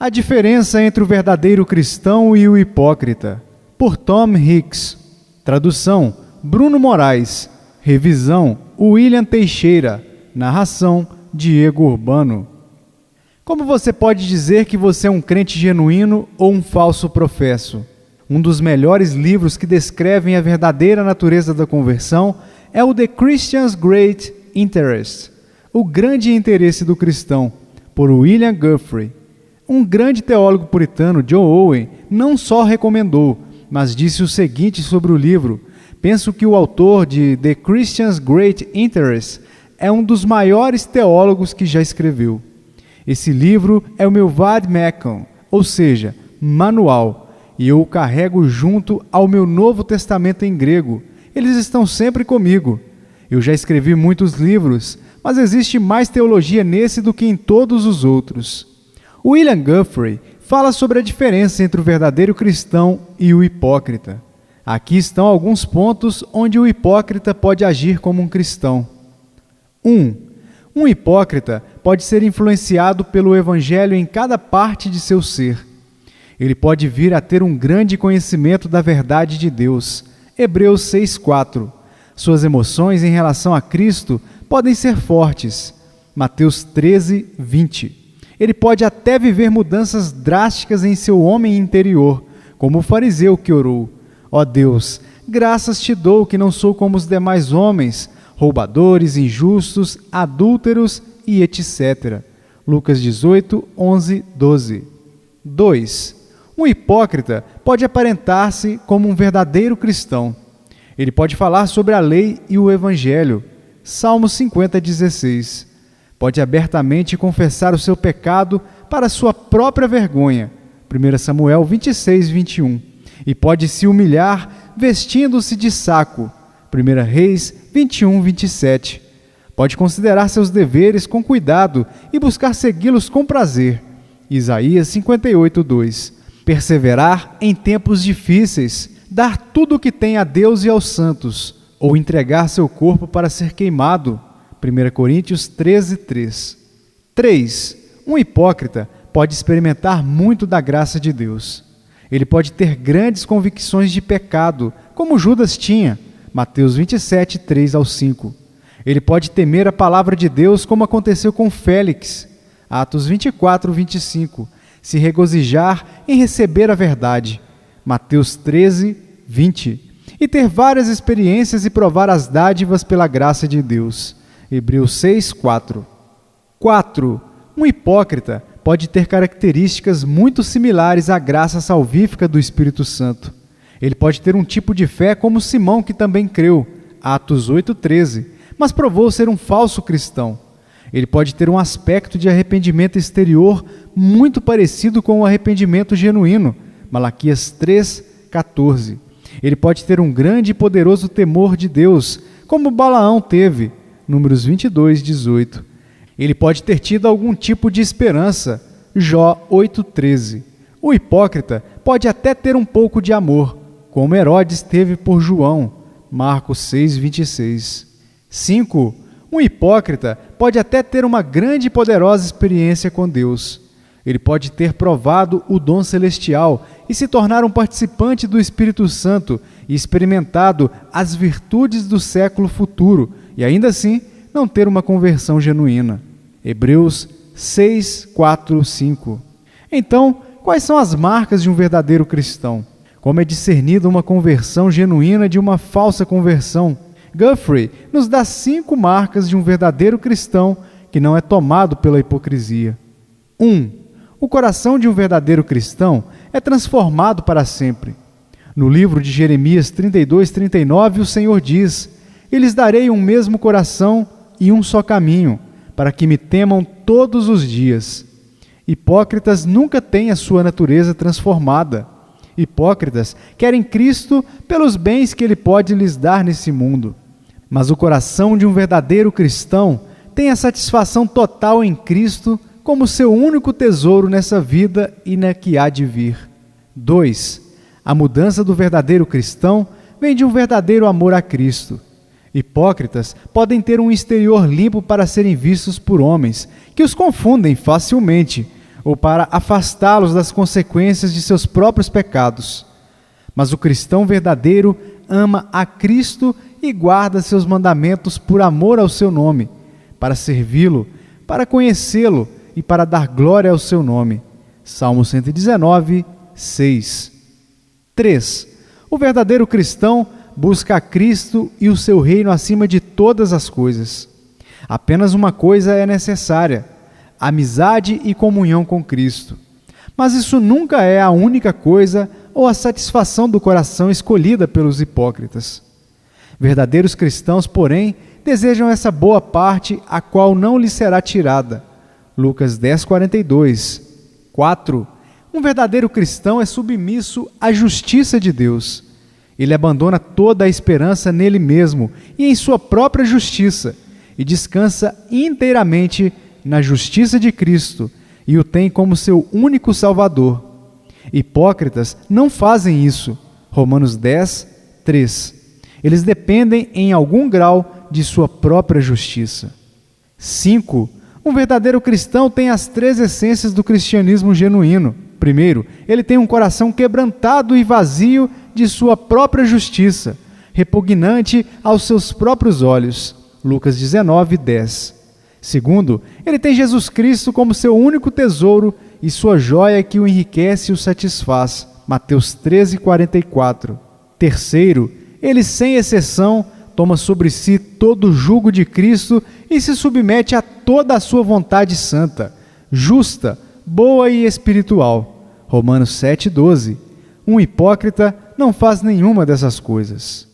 A diferença entre o verdadeiro cristão e o hipócrita, por Tom Hicks. Tradução: Bruno Moraes. Revisão: William Teixeira. Narração: Diego Urbano. Como você pode dizer que você é um crente genuíno ou um falso professo? Um dos melhores livros que descrevem a verdadeira natureza da conversão é o The Christian's Great Interest, O Grande Interesse do Cristão, por William Guthrie. Um grande teólogo puritano, John Owen, não só recomendou, mas disse o seguinte sobre o livro: penso que o autor de The Christian's Great Interest é um dos maiores teólogos que já escreveu. Esse livro é o meu Vadmecum, ou seja, manual, e eu o carrego junto ao meu Novo Testamento em grego. Eles estão sempre comigo. Eu já escrevi muitos livros, mas existe mais teologia nesse do que em todos os outros. William Guthrie fala sobre a diferença entre o verdadeiro cristão e o hipócrita. Aqui estão alguns pontos onde o hipócrita pode agir como um cristão. 1. Um hipócrita pode ser influenciado pelo evangelho em cada parte de seu ser. Ele pode vir a ter um grande conhecimento da verdade de Deus. Hebreus 6:4. Suas emoções em relação a Cristo podem ser fortes. Mateus 13:20. Ele pode até viver mudanças drásticas em seu homem interior, como o fariseu que orou: ó Deus, graças te dou que não sou como os demais homens, roubadores, injustos, adúlteros e etc. Lucas 18:11, 12. 2. Um hipócrita pode aparentar-se como um verdadeiro cristão. Ele pode falar sobre a lei e o evangelho. Salmo 50:16. Pode abertamente confessar o seu pecado para sua própria vergonha. 1 Samuel 26:21. E pode se humilhar vestindo-se de saco. 1 Reis 21:27. Pode considerar seus deveres com cuidado e buscar segui-los com prazer. Isaías 58:2. Perseverar em tempos difíceis, dar tudo o que tem a Deus e aos santos, ou entregar seu corpo para ser queimado. 1 Coríntios 13:3. 3. Um hipócrita pode experimentar muito da graça de Deus. Ele pode ter grandes convicções de pecado, como Judas tinha. Mateus 27:3-5. Ele pode temer a palavra de Deus, como aconteceu com Félix. Atos 24:25. Se regozijar em receber a verdade. Mateus 13:20. E ter várias experiências e provar as dádivas pela graça de Deus. Hebreus 6:4. 4. Um hipócrita pode ter características muito similares à graça salvífica do Espírito Santo. Ele pode ter um tipo de fé como Simão, que também creu, Atos 8:13, mas provou ser um falso cristão. Ele pode ter um aspecto de arrependimento exterior muito parecido com o arrependimento genuíno, Malaquias 3:14. Ele pode ter um grande e poderoso temor de Deus, como Balaão teve, Números 22:18. Ele pode ter tido algum tipo de esperança, Jó 8:13. O hipócrita pode até ter um pouco de amor, como Herodes teve por João, Marcos 6:26. 5. Um hipócrita pode até ter uma grande e poderosa experiência com Deus. Ele pode ter provado o dom celestial e se tornar um participante do Espírito Santo e experimentado as virtudes do século futuro, e ainda assim não ter uma conversão genuína. Hebreus 6:4-5. Então, quais são as marcas de um verdadeiro cristão? Como é discernida uma conversão genuína de uma falsa conversão? Guthrie nos dá 5 marcas de um verdadeiro cristão que não é tomado pela hipocrisia. 1. O coração de um verdadeiro cristão é transformado para sempre. No livro de Jeremias 32:39, o Senhor diz: "Eu lhes darei um mesmo coração e um só caminho, para que me temam todos os dias." Hipócritas nunca têm a sua natureza transformada. Hipócritas querem Cristo pelos bens que Ele pode lhes dar nesse mundo. Mas o coração de um verdadeiro cristão tem a satisfação total em Cristo como seu único tesouro nessa vida e na que há de vir. 2. A mudança do verdadeiro cristão vem de um verdadeiro amor a Cristo. Hipócritas podem ter um exterior limpo para serem vistos por homens, que os confundem facilmente. ou para afastá-los das consequências de seus próprios pecados. Mas o cristão verdadeiro ama a Cristo e guarda seus mandamentos por amor ao seu nome, para servi-lo, para conhecê-lo e para dar glória ao seu nome. Salmo 119, 6. 3. O verdadeiro cristão busca a Cristo e o seu reino acima de todas as coisas. Apenas uma coisa é necessária: amizade e comunhão com Cristo. Mas isso nunca é a única coisa ou a satisfação do coração escolhida pelos hipócritas. Verdadeiros cristãos, porém, desejam essa boa parte, a qual não lhes será tirada. Lucas 10:42. 4. Um verdadeiro cristão é submisso à justiça de Deus. Ele abandona toda a esperança nele mesmo e em sua própria justiça, e descansa inteiramente na justiça de Cristo, e o tem como seu único Salvador. Hipócritas não fazem isso. Romanos 10, 3. Eles dependem em algum grau de sua própria justiça. 5. Um verdadeiro cristão tem as 3 essências do cristianismo genuíno. Primeiro, ele tem um coração quebrantado e vazio de sua própria justiça, repugnante aos seus próprios olhos. Lucas 19, 10. Segundo, ele tem Jesus Cristo como seu único tesouro e sua joia que o enriquece e o satisfaz. Mateus 13, 44. Terceiro, ele sem exceção toma sobre si todo o jugo de Cristo e se submete a toda a sua vontade santa, justa, boa e espiritual. Romanos 7, 12. Um hipócrita não faz nenhuma dessas coisas.